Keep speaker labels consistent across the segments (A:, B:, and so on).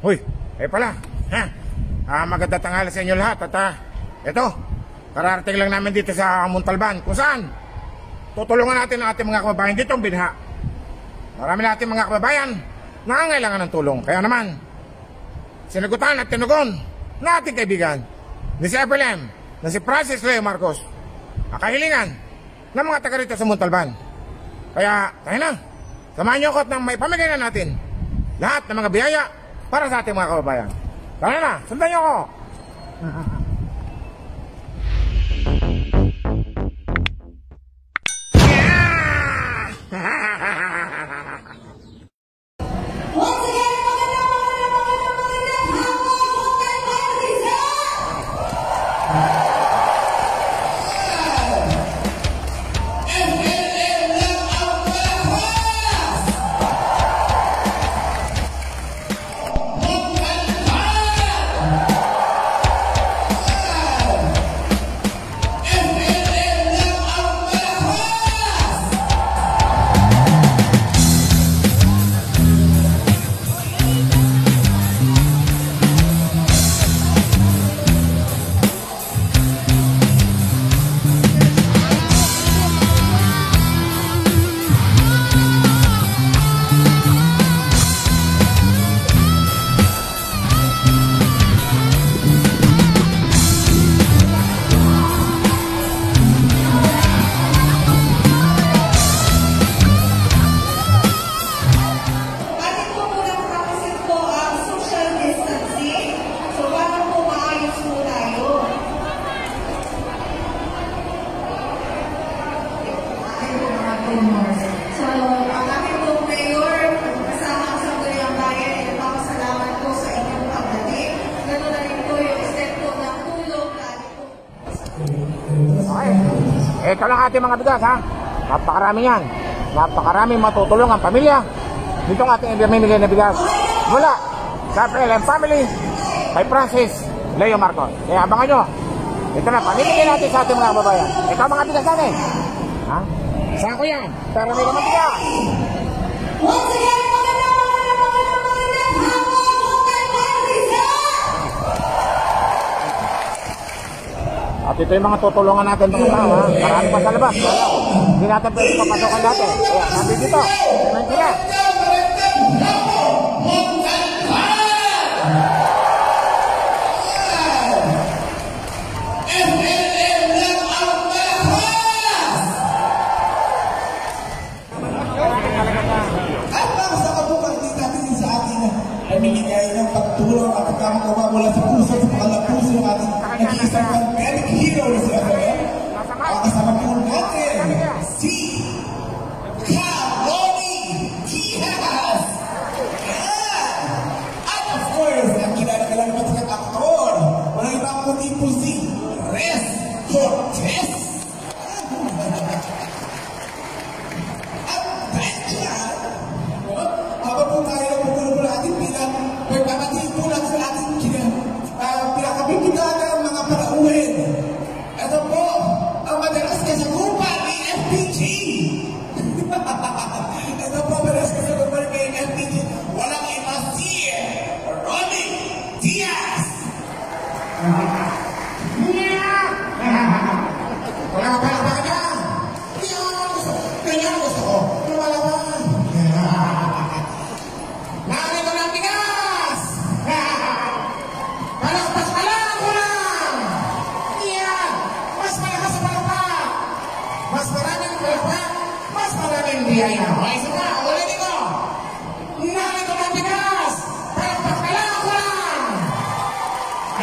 A: Uy, pala, ha? Magandang tanghali sa inyo lahat. At ito, kararating lang namin dito sa Montalban, kung saan tutulungan natin ang ating mga kababayan dito ang binha. Marami natin mga kababayan nangangailangan ng tulong. Kaya naman, sinagutan at tinugon na ating kaibigan ni si FLM, na si Francis Leo Marcos, ang kahilingan ng mga taga rito sa Montalban. Kaya, tayo na, samahan niyo ako at nang may pamigay na natin lahat ng mga biyaya para sa ating mga kababayan. Tara na, sundan niyo ako. Ito lang ating mga bigas, ha? Napakarami yan. Napakaraming matutulong ang pamilya. Dito ang ating ibinigay na bigas mula sa FLM family kay Francis Leo Marcos. Kaya abangan nyo. Ito na, pamimigay natin sa ating mga kababayan. Ito ang mga bigas natin, ha? Saan ko yan? Pero may naman bigas. Once again, at ito yung mga tutulungan natin mga tao, ha? Marami pa sa labas. Hindi natin pwede papasokan natin. Kaya, nandito dito. Tignan sila.
B: At para sa kabukating natin sa ating pamimigay ng pagtulong at pagkakagawa mula sa puso sa pagkalapuso ng ating nag-iisang pandemic hero na si FLM. Kasama po natin si Ronnie Diaz. At of course, ang kilala-kilala pa sa aktor, walang ibang kundi po si Rez Cortez. At dahil dyan, habang po tayo pupulo po natin bilang pagpapatiin po natin sa ating pinakabing kita ng mga palauhin. Ito po, ang madalas kasagupan ni FPG. Ito po, madalas kasagupan ni FPG. Walang iba si Ronnie Diaz. Wala ka pala ba ka? Ganyan gusto ko. Lumalaban. Narito ng bigas! Palakpas pa lang ako lang! Yan! Mas malakas sa palakpak! Mas maraming palakpak, mas maraming biyaya. Okay, sige, ulitin ko! Narito ng bigas! Palakpas pa lang ako lang!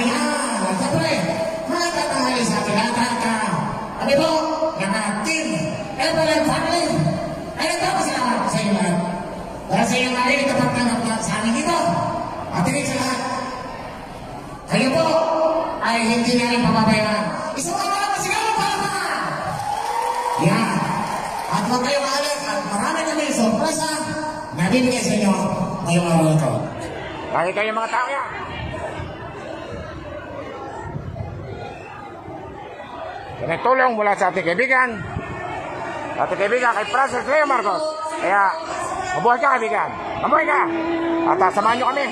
B: Ayan! At siyempre, mga tatanghali sa ating lahat ka. Kami po, ng team FLM family, ay nagpapasalamat sa inyo lahat. Dahil sa inyong namin ikapatanggap na sa amin dito. At higit sa lahat, kayo po ay hindi namin papabayaan. Isang mga pasigaw ng palapakan! Yan! At huwag kayong maalit at marami kami sorpresa na bibigay sa inyo ngayong araw ito.
A: Lagi kayo mga tao yan. Tinutulong mula sa ating kaibigan. Ating kaibigan kay Francis Leo Marcos. Kaya, mabuhay ka kaibigan. Mabuhay ka! At samahan nyo kami.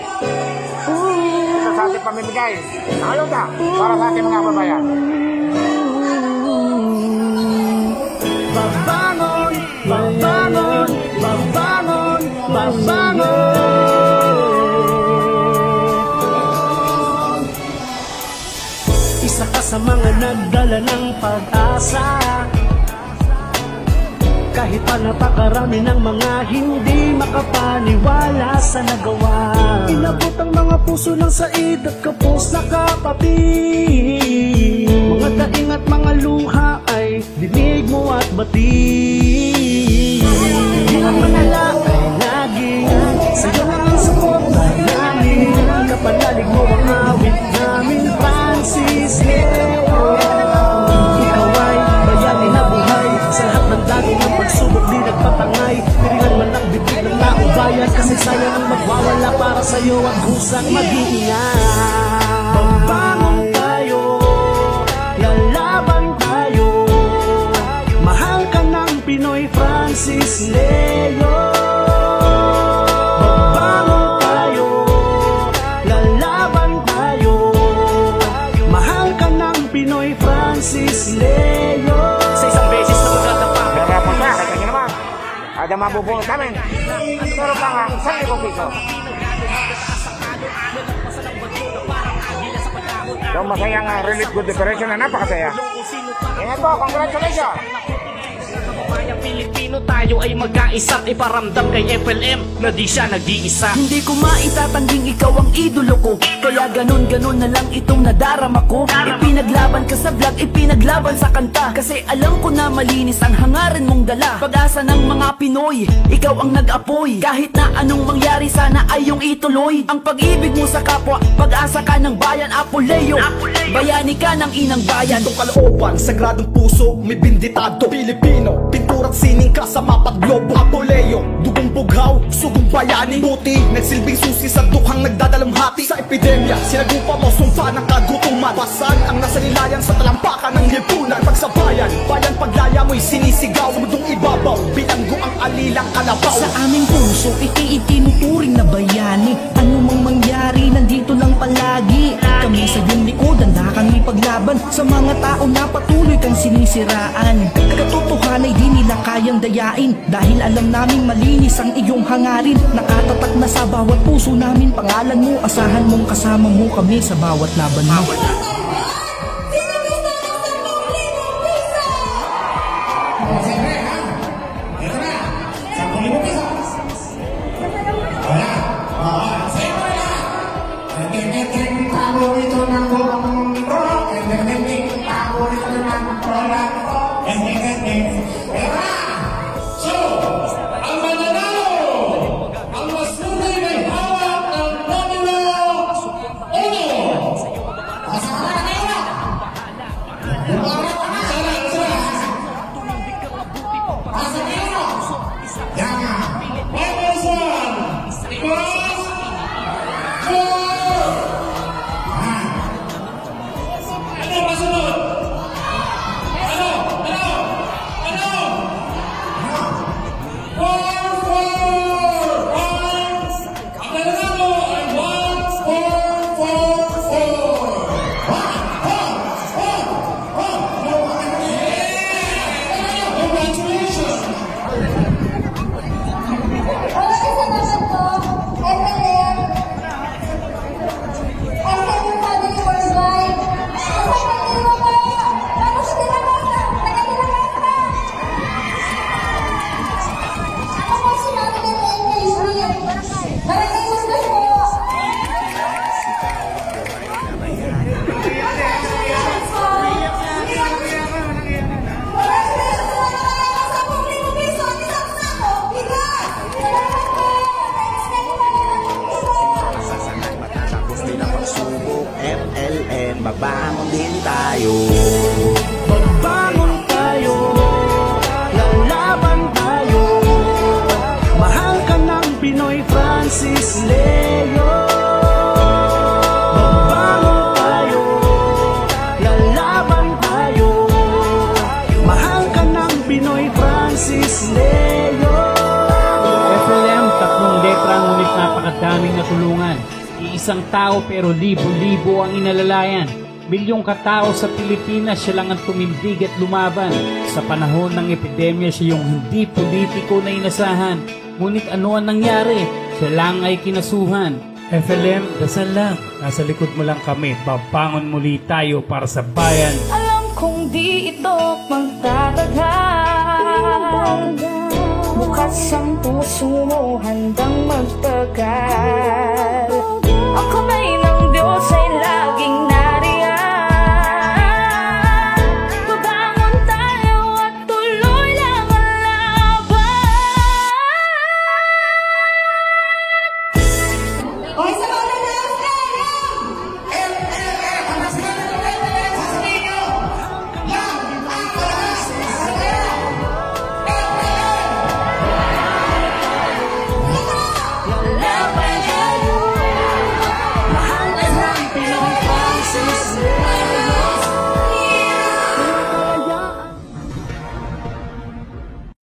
A: Ito sa ating pamimigay. Ayuda para sa ating mga kababayan.
C: Babangon, babangon, babangon, babangon. Isa ka sa mga nagdala ng pag-asa. Kahit pa napakarami ng mga hindi makapaniwala sa nagawa. Inabot ang mga puso ng said at kapos na kapatid. Mga daing at mga luha ay dinig mo at batid. Hindi ang manala ay laging sa'yo na ang suporta namin. Kapanalig mo ang awit namin, Francis Leo. Ikaw ay bayani na buhay sa lahat ng dagong ng pagsubok di nagpatangay. Piringan man ang bibig ng naubayan, kasi sayang ang magwawala para sa'yo at husang mag-iingat. Babangon tayo, lalaban tayo, mahal ka ng Pinoy, Francis Leo. Babangon tayo, lalaban tayo, mahal ka ng Pinoy, Francis Leo. Sa isang beses na magkatapa,
A: Hirapan ka, kaya nyo naman. Ada mabubunot namin. Pero pa nga, 1,000 piso. Yung masayang relief good decoration na napakasaya. Ingat po, congratulations!
C: kabayang Pilipino, tayo ay magkaisa at iparamdam kay FLM na di siya nag-iisa. Hindi ko maitatanging ikaw ang idolo ko, kaya ganun-ganun na lang itong nadarama ko. Ipinaglaban ka sa vlog, ipinaglaban sa kanta, kasi alam ko na malinis ang hangarin mong dala. Pag-asa ng mga Pinoy, ikaw ang nag-apoy. Kahit na anong mangyari, sana ay yung ituloy ang pag-ibig mo sa kapwa. Pag-asa ka ng bayan, Apoleo. Bayani ka ng inang bayan.
D: Itong kalooban, sagradong puso, may binditado Pilipino, pintura't sining ka sa mapat globo. Apoleo, dugong bughaw, sugong bayani. Buti, nagsilbing susi sa dukhang nagdadalamhati. Sa epidemya, sinagupa mo sumpa ng kagutuman. Pasan ang nasa nilayan sa talampakan ng lipunan. Pagsabayan, bayan paglaya mo'y sinisigaw. Mundong ibabaw, bilanggo ang alilang kalabaw.
C: Sa aming puso, itinuturing na bayani. Ano mang mangyari, nandito lang palagi. Kami sa iyong likod, handa kami paglaban sa mga tao na patuloy kang sinisiraan. Katotohanan ay di nila kayang dayain, dahil alam naming malinis ang iyong hangarin. Nakatatak na sa bawat puso namin pangalan mo. Asahan mong kasama mo kami sa bawat laban mo.
E: Magbangon din tayo.
C: Magbangon tayo, lalaban tayo, mahal ka ng Pinoy, Francis Leo. Magbangon tayo, lalaban tayo, mahal ka ng Pinoy, Francis Leo.
F: FLM, tatlong letrang napakadaming natulungan. Iisang tao pero libo-libo ang inalalayan. Milyong katao sa Pilipinas, siya lang ang tumindig at lumaban. Sa panahon ng epidemya, siya yung hindi politiko na inasahan. Ngunit ano ang nangyari? Siya lang ay kinasuhan. FLM, dasal lang. Nasa likod mo lang kami. Babangon muli tayo para sa bayan.
G: Alam kong di ito magtatagal. Bukas ang puso mo handang magtagal.